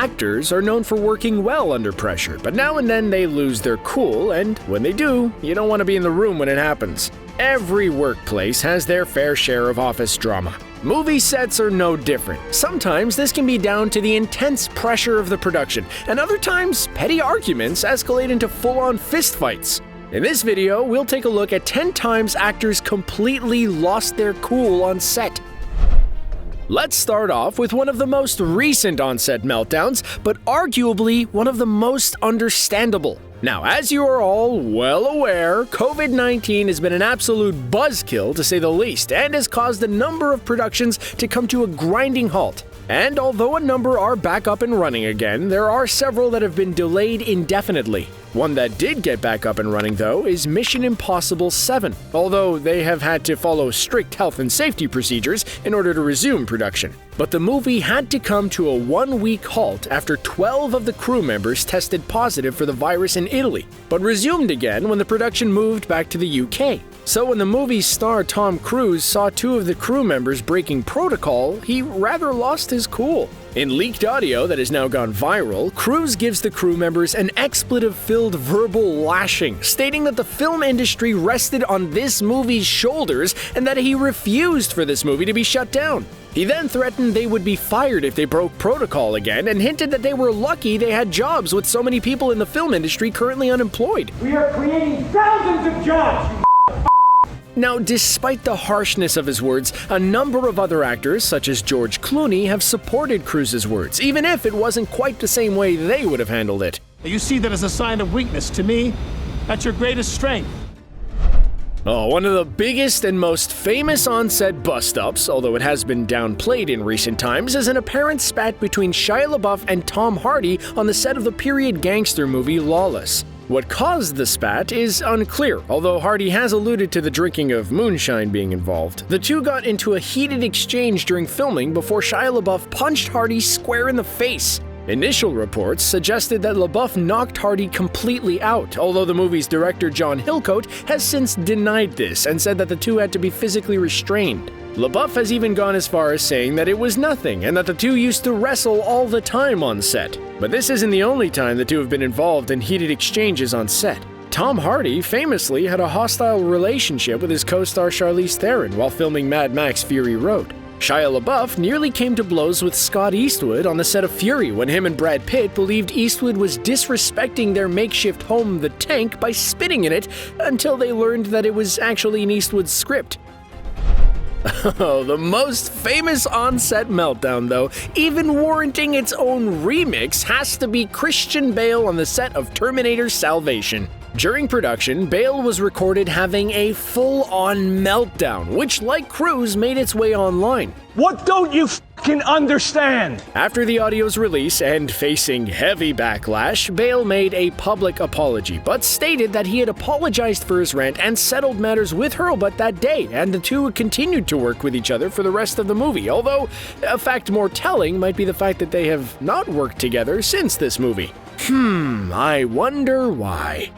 Actors are known for working well under pressure, but now and then they lose their cool, and when they do, you don't want to be in the room when it happens. Every workplace has their fair share of office drama. Movie sets are no different. Sometimes this can be down to the intense pressure of the production, and other times, petty arguments escalate into full-on fistfights. In this video, we'll take a look at 10 times actors completely lost their cool on set. Let's start off with one of the most recent on-set meltdowns, but arguably one of the most understandable. Now, as you are all well aware, COVID-19 has been an absolute buzzkill to say the least, and has caused a number of productions to come to a grinding halt. And although a number are back up and running again, there are several that have been delayed indefinitely. One that did get back up and running, though, is Mission Impossible 7, although they have had to follow strict health and safety procedures in order to resume production. But the movie had to come to a one-week halt after 12 of the crew members tested positive for the virus in Italy, but resumed again when the production moved back to the UK. So when the movie's star Tom Cruise saw 2 of the crew members breaking protocol, he rather lost his cool. In leaked audio that has now gone viral, Cruise gives the crew members an expletive-filled verbal lashing, stating that the film industry rested on this movie's shoulders and that he refused for this movie to be shut down. He then threatened they would be fired if they broke protocol again and hinted that they were lucky they had jobs with so many people in the film industry currently unemployed. We are creating thousands of jobs, you Now, despite the harshness of his words, a number of other actors, such as George Clooney, have supported Cruise's words, even if it wasn't quite the same way they would have handled it. You see that as a sign of weakness. To me, that's your greatest strength. One of the biggest and most famous on-set bust-ups, although it has been downplayed in recent times, is an apparent spat between Shia LaBeouf and Tom Hardy on the set of the period gangster movie Lawless. What caused the spat is unclear, although Hardy has alluded to the drinking of moonshine being involved. The two got into a heated exchange during filming before Shia LaBeouf punched Hardy square in the face. Initial reports suggested that LaBeouf knocked Hardy completely out, although the movie's director John Hillcoat has since denied this and said that the two had to be physically restrained. LaBeouf has even gone as far as saying that it was nothing and that the two used to wrestle all the time on set. But this isn't the only time the two have been involved in heated exchanges on set. Tom Hardy famously had a hostile relationship with his co-star Charlize Theron while filming Mad Max Fury Road. Shia LaBeouf nearly came to blows with Scott Eastwood on the set of Fury when him and Brad Pitt believed Eastwood was disrespecting their makeshift home, the Tank, by spitting in it until they learned that it was actually in Eastwood's script. Oh, the most famous on-set meltdown, though, even warranting its own remix, has to be Christian Bale on the set of Terminator Salvation. During production, Bale was recorded having a full-on meltdown, which, like Cruise, made its way online. What don't you fucking understand? After the audio's release and facing heavy backlash, Bale made a public apology, but stated that he had apologized for his rant and settled matters with Hurlbut that day, and the two continued to work with each other for the rest of the movie, although a fact more telling might be the fact that they have not worked together since this movie. I wonder why.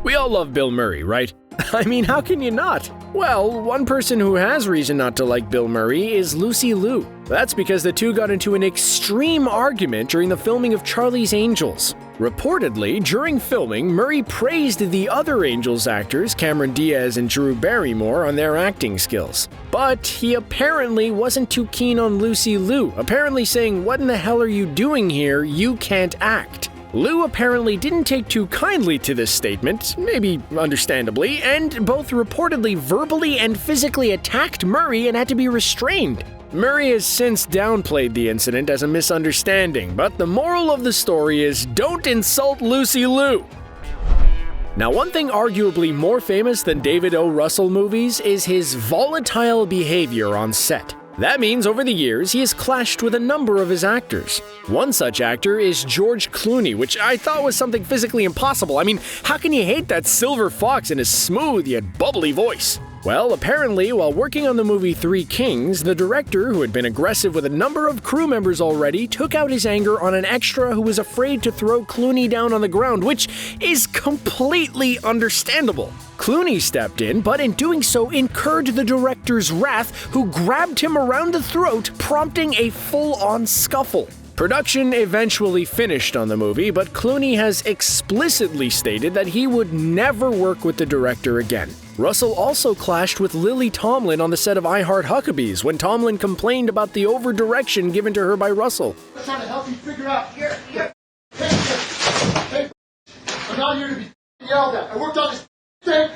We all love Bill Murray, right? I mean, how can you not? Well, one person who has reason not to like Bill Murray is Lucy Liu. That's because the two got into an extreme argument during the filming of Charlie's Angels. Reportedly, during filming, Murray praised the other Angels actors, Cameron Diaz and Drew Barrymore, on their acting skills. But he apparently wasn't too keen on Lucy Liu, apparently saying, "What in the hell are you doing here? You can't act." Liu apparently didn't take too kindly to this statement, maybe understandably, and both reportedly verbally and physically attacked Murray and had to be restrained. Murray has since downplayed the incident as a misunderstanding, but the moral of the story is don't insult Lucy Liu. Now, one thing arguably more famous than David O. Russell movies is his volatile behavior on set. That means over the years, he has clashed with a number of his actors. One such actor is George Clooney, which I thought was something physically impossible. I mean, how can you hate that silver fox and his smooth yet bubbly voice? Well, apparently, while working on the movie Three Kings, the director, who had been aggressive with a number of crew members already, took out his anger on an extra who was afraid to throw Clooney down on the ground, which is completely understandable. Clooney stepped in, but in doing so incurred the director's wrath, who grabbed him around the throat, prompting a full-on scuffle. Production eventually finished on the movie, but Clooney has explicitly stated that he would never work with the director again. Russell also clashed with Lily Tomlin on the set of I Heart Huckabees when Tomlin complained about the over-direction given to her by Russell. I'm trying to help you figure out. Hey, I'm not here to be yelled at. I worked on this thing.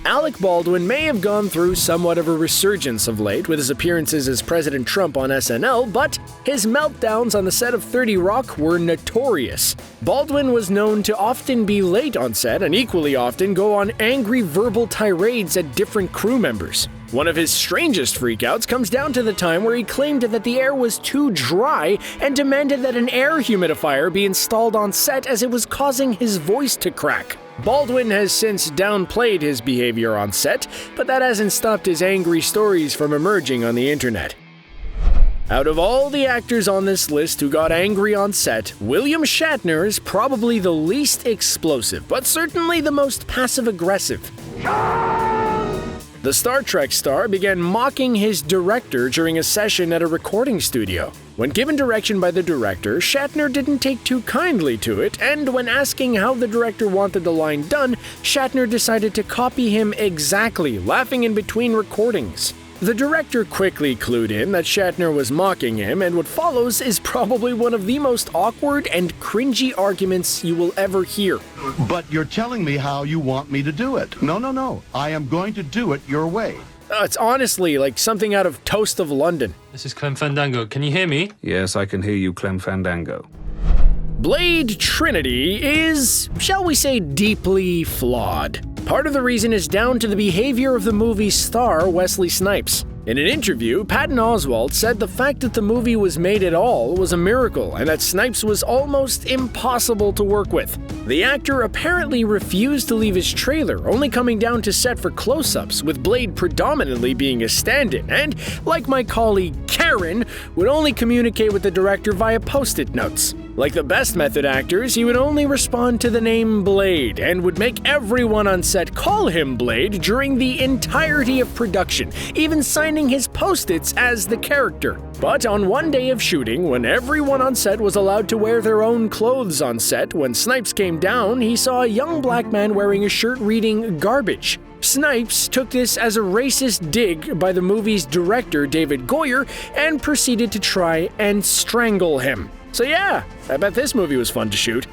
Alec Baldwin may have gone through somewhat of a resurgence of late with his appearances as President Trump on SNL, but his meltdowns on the set of 30 Rock were notorious. Baldwin was known to often be late on set and equally often go on angry verbal tirades at different crew members. One of his strangest freakouts comes down to the time where he claimed that the air was too dry and demanded that an air humidifier be installed on set as it was causing his voice to crack. Baldwin has since downplayed his behavior on set, but that hasn't stopped his angry stories from emerging on the internet. Out of all the actors on this list who got angry on set, William Shatner is probably the least explosive, but certainly the most passive-aggressive. The Star Trek star began mocking his director during a session at a recording studio. When given direction by the director, Shatner didn't take too kindly to it, and when asking how the director wanted the line done, Shatner decided to copy him exactly, laughing in between recordings. The director quickly clued in that Shatner was mocking him, and what follows is probably one of the most awkward and cringy arguments you will ever hear. But you're telling me how you want me to do it. No. I am going to do it your way. It's honestly like something out of Toast of London. This is Clem Fandango. Can you hear me? Yes, I can hear you, Clem Fandango. Blade Trinity is, shall we say, deeply flawed. Part of the reason is down to the behavior of the movie's star, Wesley Snipes. In an interview, Patton Oswalt said the fact that the movie was made at all was a miracle and that Snipes was almost impossible to work with. The actor apparently refused to leave his trailer, only coming down to set for close-ups, with Blade predominantly being a stand-in, and, like my colleague Karen, would only communicate with the director via post-it notes. Like the best method actors, he would only respond to the name Blade and would make everyone on set call him Blade during the entirety of production, even signing his post-its as the character. But on one day of shooting, when everyone on set was allowed to wear their own clothes on set, when Snipes came down, he saw a young black man wearing a shirt reading "garbage." Snipes took this as a racist dig by the movie's director, David Goyer, and proceeded to try and strangle him. So yeah, I bet this movie was fun to shoot.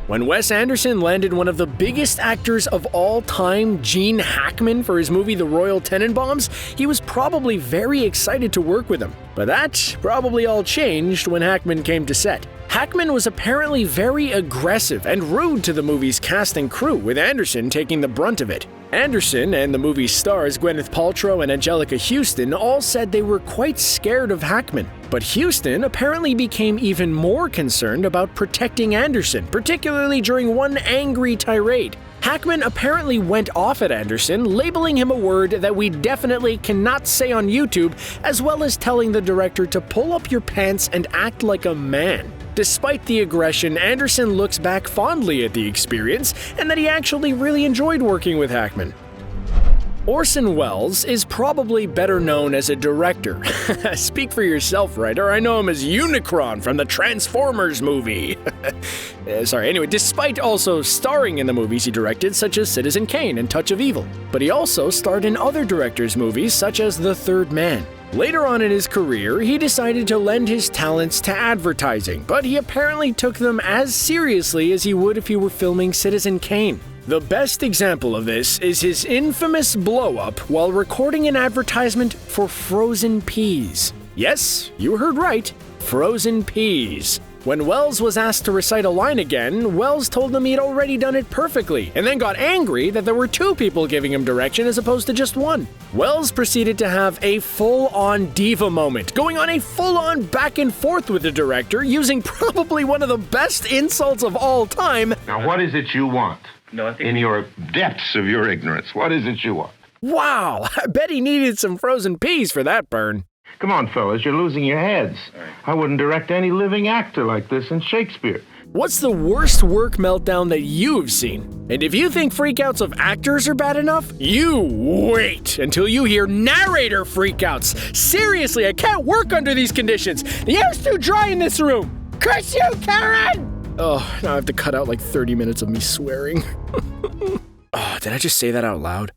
When Wes Anderson landed one of the biggest actors of all time, Gene Hackman, for his movie The Royal Tenenbaums, he was probably very excited to work with him. But that probably all changed when Hackman came to set. Hackman was apparently very aggressive and rude to the movie's cast and crew, with Anderson taking the brunt of it. Anderson and the movie's stars Gwyneth Paltrow and Angelica Houston all said they were quite scared of Hackman. But Houston apparently became even more concerned about protecting Anderson, particularly during one angry tirade. Hackman apparently went off at Anderson, labeling him a word that we definitely cannot say on YouTube, as well as telling the director to pull up your pants and act like a man. Despite the aggression, Anderson looks back fondly at the experience and that he actually really enjoyed working with Hackman. Orson Welles is probably better known as a director. Speak for yourself, writer. I know him as Unicron from the Transformers movie. Anyway, despite also starring in the movies he directed, such as Citizen Kane and Touch of Evil. But he also starred in other directors' movies, such as The Third Man. Later on in his career, he decided to lend his talents to advertising, but he apparently took them as seriously as he would if he were filming Citizen Kane. The best example of this is his infamous blow-up while recording an advertisement for frozen peas. Yes, you heard right, frozen peas. When Welles was asked to recite a line again, Welles told him he had already done it perfectly, and then got angry that there were two people giving him direction as opposed to just one. Welles proceeded to have a full-on diva moment, going on a full-on back and forth with the director, using probably one of the best insults of all time. Now, what is it you want? In your depths of your ignorance, what is it you want? Wow, I bet he needed some frozen peas for that burn. Come on, fellas, you're losing your heads. I wouldn't direct any living actor like this in Shakespeare. What's the worst work meltdown that you've seen? And if you think freakouts of actors are bad enough, you wait until you hear narrator freakouts. Seriously, I can't work under these conditions. The air's too dry in this room. Curse you, Karen! Oh, now I have to cut out like 30 minutes of me swearing. Oh, did I just say that out loud?